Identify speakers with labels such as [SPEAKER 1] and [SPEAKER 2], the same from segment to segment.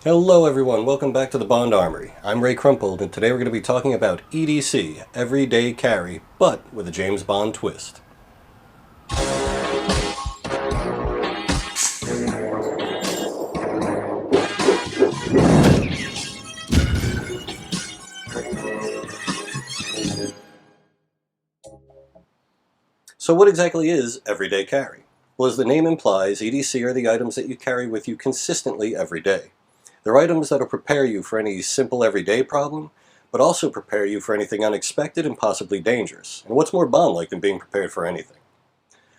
[SPEAKER 1] Hello everyone, welcome back to the Bond Armory. I'm Ray Crumpled, and today we're going to be talking about EDC, Everyday Carry, but with a James Bond twist. So what exactly is Everyday Carry? Well, as the name implies, EDC are the items that you carry with you consistently every day. They're items that'll prepare you for any simple everyday problem, but also prepare you for anything unexpected and possibly dangerous. And what's more Bond-like than being prepared for anything?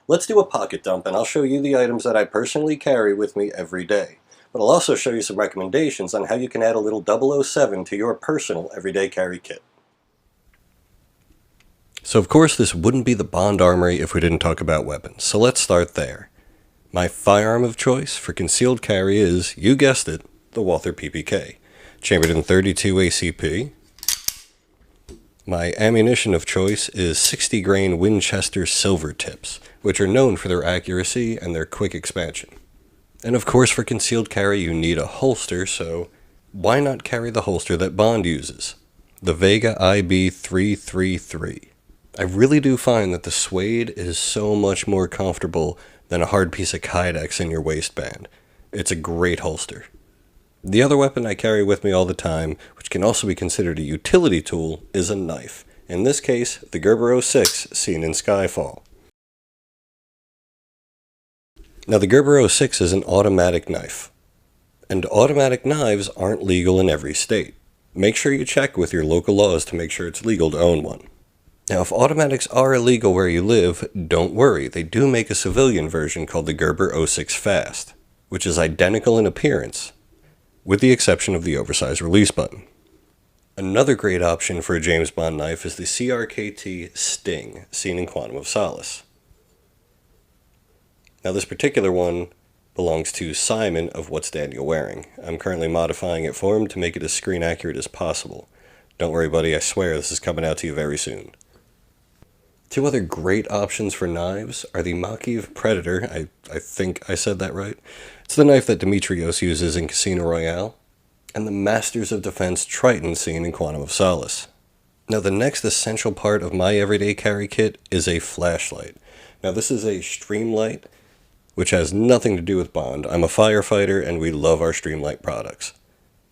[SPEAKER 1] Let's do a pocket dump, and I'll show you the items that I personally carry with me every day. But I'll also show you some recommendations on how you can add a little 007 to your personal everyday carry kit. So of course this wouldn't be the Bond Armory if we didn't talk about weapons, so let's start there. My firearm of choice for concealed carry is, you guessed it, the Walther PPK, chambered in .32 ACP. My ammunition of choice is 60 grain Winchester silver tips, which are known for their accuracy and their quick expansion. And of course for concealed carry you need a holster, so why not carry the holster that Bond uses? The Vega IB333. I really do find that the suede is so much more comfortable than a hard piece of Kydex in your waistband. It's a great holster. The other weapon I carry with me all the time, which can also be considered a utility tool, is a knife. In this case, the Gerber 06 seen in Skyfall. Now the Gerber 06 is an automatic knife, and automatic knives aren't legal in every state. Make sure you check with your local laws to make sure it's legal to own one. Now if automatics are illegal where you live, don't worry, they do make a civilian version called the Gerber 06 Fast, which is identical in appearance, with the exception of the oversized release button. Another great option for a James Bond knife is the CRKT Sting, seen in Quantum of Solace. Now this particular one belongs to Simon of What's Daniel Wearing. I'm currently modifying it for him to make it as screen accurate as possible. Don't worry buddy, I swear this is coming out to you very soon. Two other great options for knives are the Makiv Predator, I think I said that right. It's the knife that Dimitrios uses in Casino Royale, and the Masters of Defense Triton seen in Quantum of Solace. Now the next essential part of my everyday carry kit is a flashlight. Now this is a Streamlight, which has nothing to do with Bond. I'm a firefighter and we love our Streamlight products.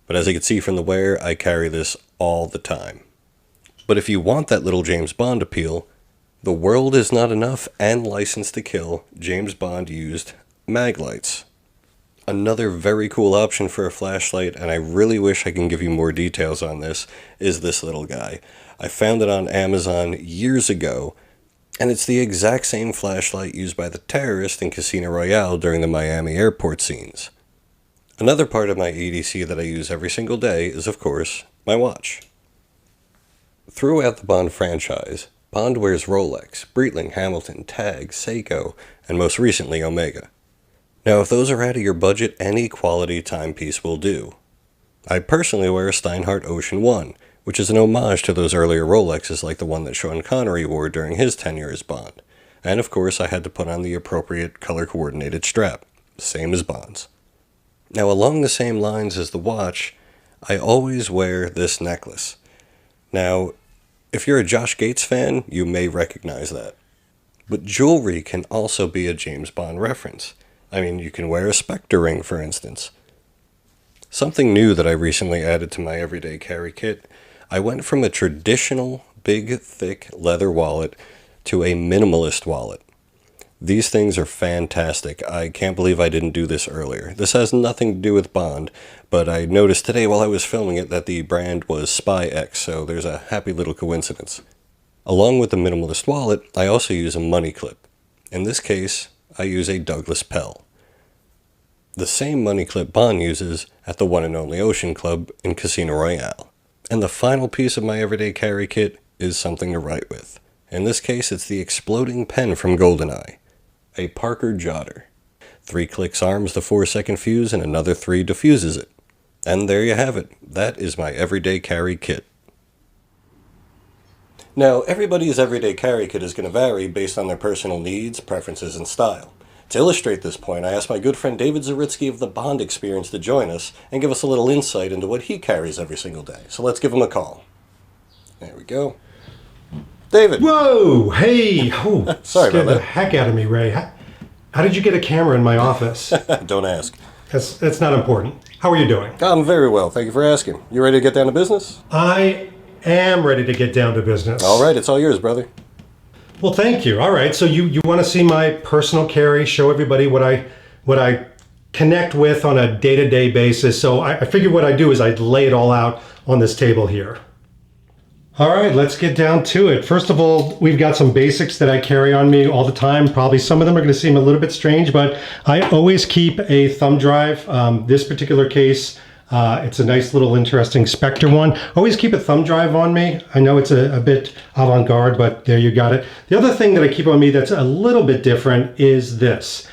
[SPEAKER 1] But as you can see from the wear, I carry this all the time. But if you want that little James Bond appeal, The World Is Not Enough and License to Kill James Bond used mag lights. Another very cool option for a flashlight, and I really wish I can give you more details on this, is this little guy. I found it on Amazon years ago, and it's the exact same flashlight used by the terrorist in Casino Royale during the Miami airport scenes. Another part of my EDC that I use every single day is, of course, my watch. Throughout the Bond franchise, Bond wears Rolex, Breitling, Hamilton, Tag, Seiko, and most recently Omega. Now if those are out of your budget, any quality timepiece will do. I personally wear a Steinhart Ocean 1, which is an homage to those earlier Rolexes like the one that Sean Connery wore during his tenure as Bond. And of course I had to put on the appropriate color-coordinated strap, same as Bond's. Now along the same lines as the watch, I always wear this necklace. Now, if you're a Josh Gates fan, you may recognize that. But jewelry can also be a James Bond reference. I mean, you can wear a Spectre ring, for instance. Something new that I recently added to my everyday carry kit, I went from a traditional, big, thick leather wallet to a minimalist wallet. These things are fantastic. I can't believe I didn't do this earlier. This has nothing to do with Bond, but I noticed today while I was filming it that the brand was SPIEX, so there's a happy little coincidence. Along with the minimalist wallet, I also use a money clip. In this case, I use a Douglas Pell. The same money clip Bond uses at the one and only Ocean Club in Casino Royale. And the final piece of my everyday carry kit is something to write with. In this case, it's the exploding pen from GoldenEye. A Parker Jotter. 3 clicks arms the 4-second fuse and another 3 diffuses it. And there you have it. That is my everyday carry kit. Now, everybody's everyday carry kit is going to vary based on their personal needs, preferences, and style. To illustrate this point, I asked my good friend David Zaritsky of the Bond Experience to join us and give us a little insight into what he carries every single day. So let's give him a call. There we go. David!
[SPEAKER 2] Whoa! Hey! Oh,
[SPEAKER 1] Sorry about
[SPEAKER 2] scared the
[SPEAKER 1] that.
[SPEAKER 2] heck out of me, Ray. How did you get a camera in my office?
[SPEAKER 1] Don't ask.
[SPEAKER 2] That's not important. How are you doing?
[SPEAKER 1] I'm very well, thank you for asking. You ready to get down to business?
[SPEAKER 2] I am ready to get down to business.
[SPEAKER 1] All right, it's all yours, brother.
[SPEAKER 2] Well, thank you. All right, so you want to see my personal carry, show everybody what I connect with on a day-to-day basis. So I figured what I do is I lay it all out on this table here. All right, let's get down to it. First of all, we've got some basics that I carry on me all the time. Probably some of them are going to seem a little bit strange, but I always keep a thumb drive. This particular case, it's a nice little interesting Spectre one. Always keep a thumb drive on me. I know it's a bit avant-garde, but there you got it. The other thing that I keep on me that's a little bit different is this.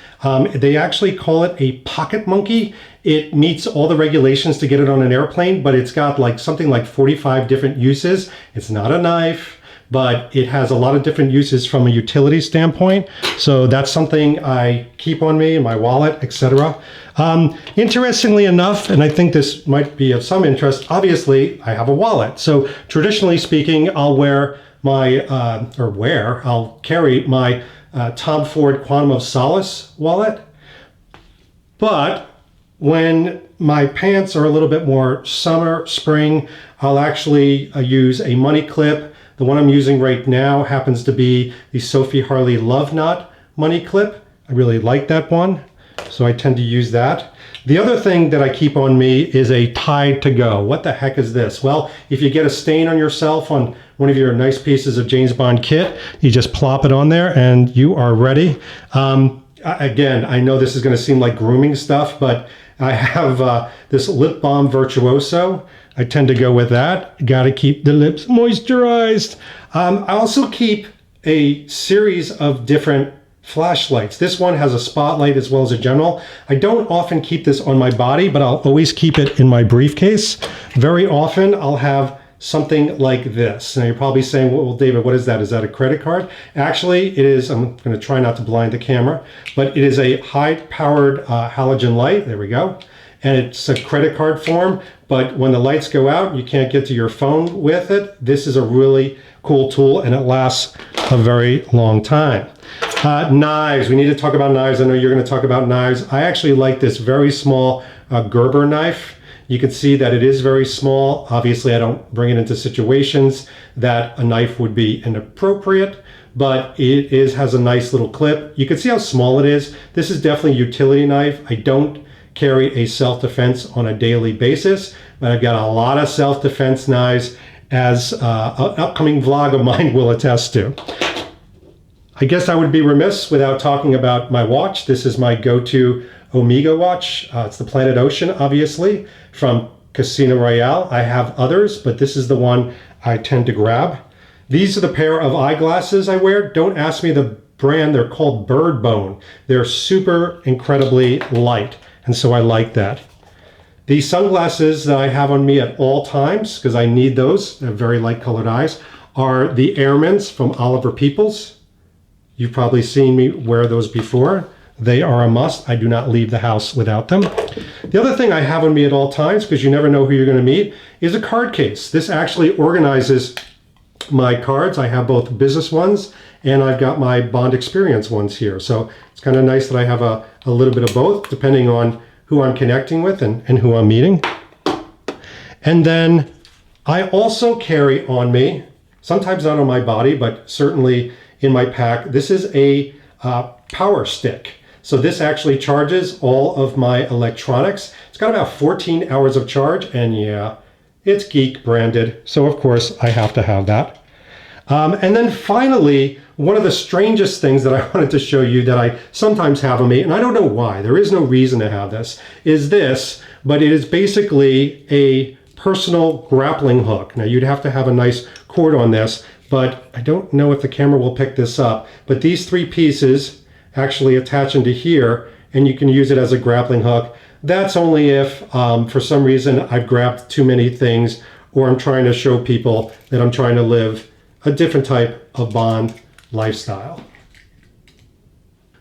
[SPEAKER 2] They actually call it a pocket monkey. It meets all the regulations to get it on an airplane, but it's got like something like 45 different uses. It's not a knife, but it has a lot of different uses from a utility standpoint. So that's something I keep on me in my wallet, etc. Interestingly enough, and I think this might be of some interest, obviously I have a wallet. So traditionally speaking, I'll carry my Tom Ford Quantum of Solace wallet. But when my pants are a little bit more summer, spring, I'll actually use a money clip. The one I'm using right now happens to be the Sophie Harley Love Knot money clip. I really like that one, so I tend to use that. The other thing that I keep on me is a Tide to Go. What the heck is this? Well, if you get a stain on yourself on one of your nice pieces of James Bond kit, you just plop it on there and you are ready. Again, I know this is going to seem like grooming stuff, but I have this Lip Balm Virtuoso. I tend to go with that. Got to keep the lips moisturized. I also keep a series of different flashlights. This one has a spotlight as well as a general. I don't often keep this on my body, but I'll always keep it in my briefcase. Very often I'll have something like this. Now you're probably saying, well, David, what is that? Is that a credit card? Actually, it is. I'm going to try not to blind the camera, but it is a high-powered halogen light. There we go. And it's a credit card form, but when the lights go out, you can't get to your phone with it. This is a really cool tool, and it lasts a very long time. Knives. We need to talk about knives. I know you're going to talk about knives. I actually like this very small Gerber knife. You can see that it is very small. Obviously, I don't bring it into situations that a knife would be inappropriate, but it has a nice little clip. You can see how small it is. This is definitely a utility knife. I don't carry a self-defense on a daily basis, but I've got a lot of self-defense knives, as an upcoming vlog of mine will attest to. I guess I would be remiss without talking about my watch. This is my go-to Omega watch. It's the Planet Ocean, obviously, from Casino Royale. I have others, but this is the one I tend to grab. These are the pair of eyeglasses I wear. Don't ask me the brand. They're called Bird Bone. They're super incredibly light, and so I like that. These sunglasses that I have on me at all times, because I need those, they're very light colored eyes, are the Airmans from Oliver Peoples. You've probably seen me wear those before. They are a must. I do not leave the house without them. The other thing I have on me at all times, because you never know who you're going to meet, is a card case. This actually organizes my cards. I have both business ones and I've got my Bond Experience ones here. So it's kind of nice that I have a little bit of both, depending on who I'm connecting with and who I'm meeting. And then I also carry on me, sometimes not on my body, but certainly in my pack, this is a power stick. So this actually charges all of my electronics. It's got about 14 hours of charge, and yeah, it's geek branded. So of course I have to have that. And then finally, one of the strangest things that I wanted to show you that I sometimes have on me, and I don't know why, there is no reason to have this, is this, but it is basically a personal grappling hook. Now you'd have to have a nice cord on this, but I don't know if the camera will pick this up. But these three pieces actually attach into here, and you can use it as a grappling hook. That's only if, for some reason, I've grabbed too many things, or I'm trying to show people that I'm trying to live a different type of Bond lifestyle.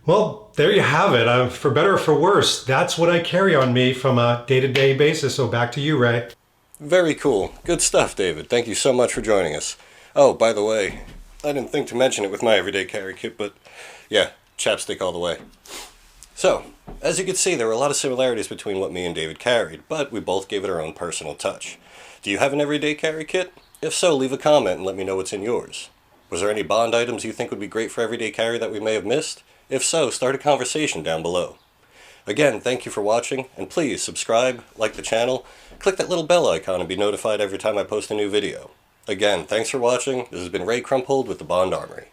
[SPEAKER 2] Well, there you have it. For better or for worse, that's what I carry on me from a day-to-day basis. So back to you, Ray.
[SPEAKER 1] Very cool. Good stuff, David. Thank you so much for joining us. Oh, by the way, I didn't think to mention it with my everyday carry kit, but yeah, chapstick all the way. So, as you can see, there were a lot of similarities between what me and David carried, but we both gave it our own personal touch. Do you have an everyday carry kit? If so, leave a comment and let me know what's in yours. Was there any Bond items you think would be great for everyday carry that we may have missed? If so, start a conversation down below. Again, thank you for watching, and please subscribe, like the channel, click that little bell icon and be notified every time I post a new video. Again, thanks for watching. This has been Ray Crumpold with the Bond Armory.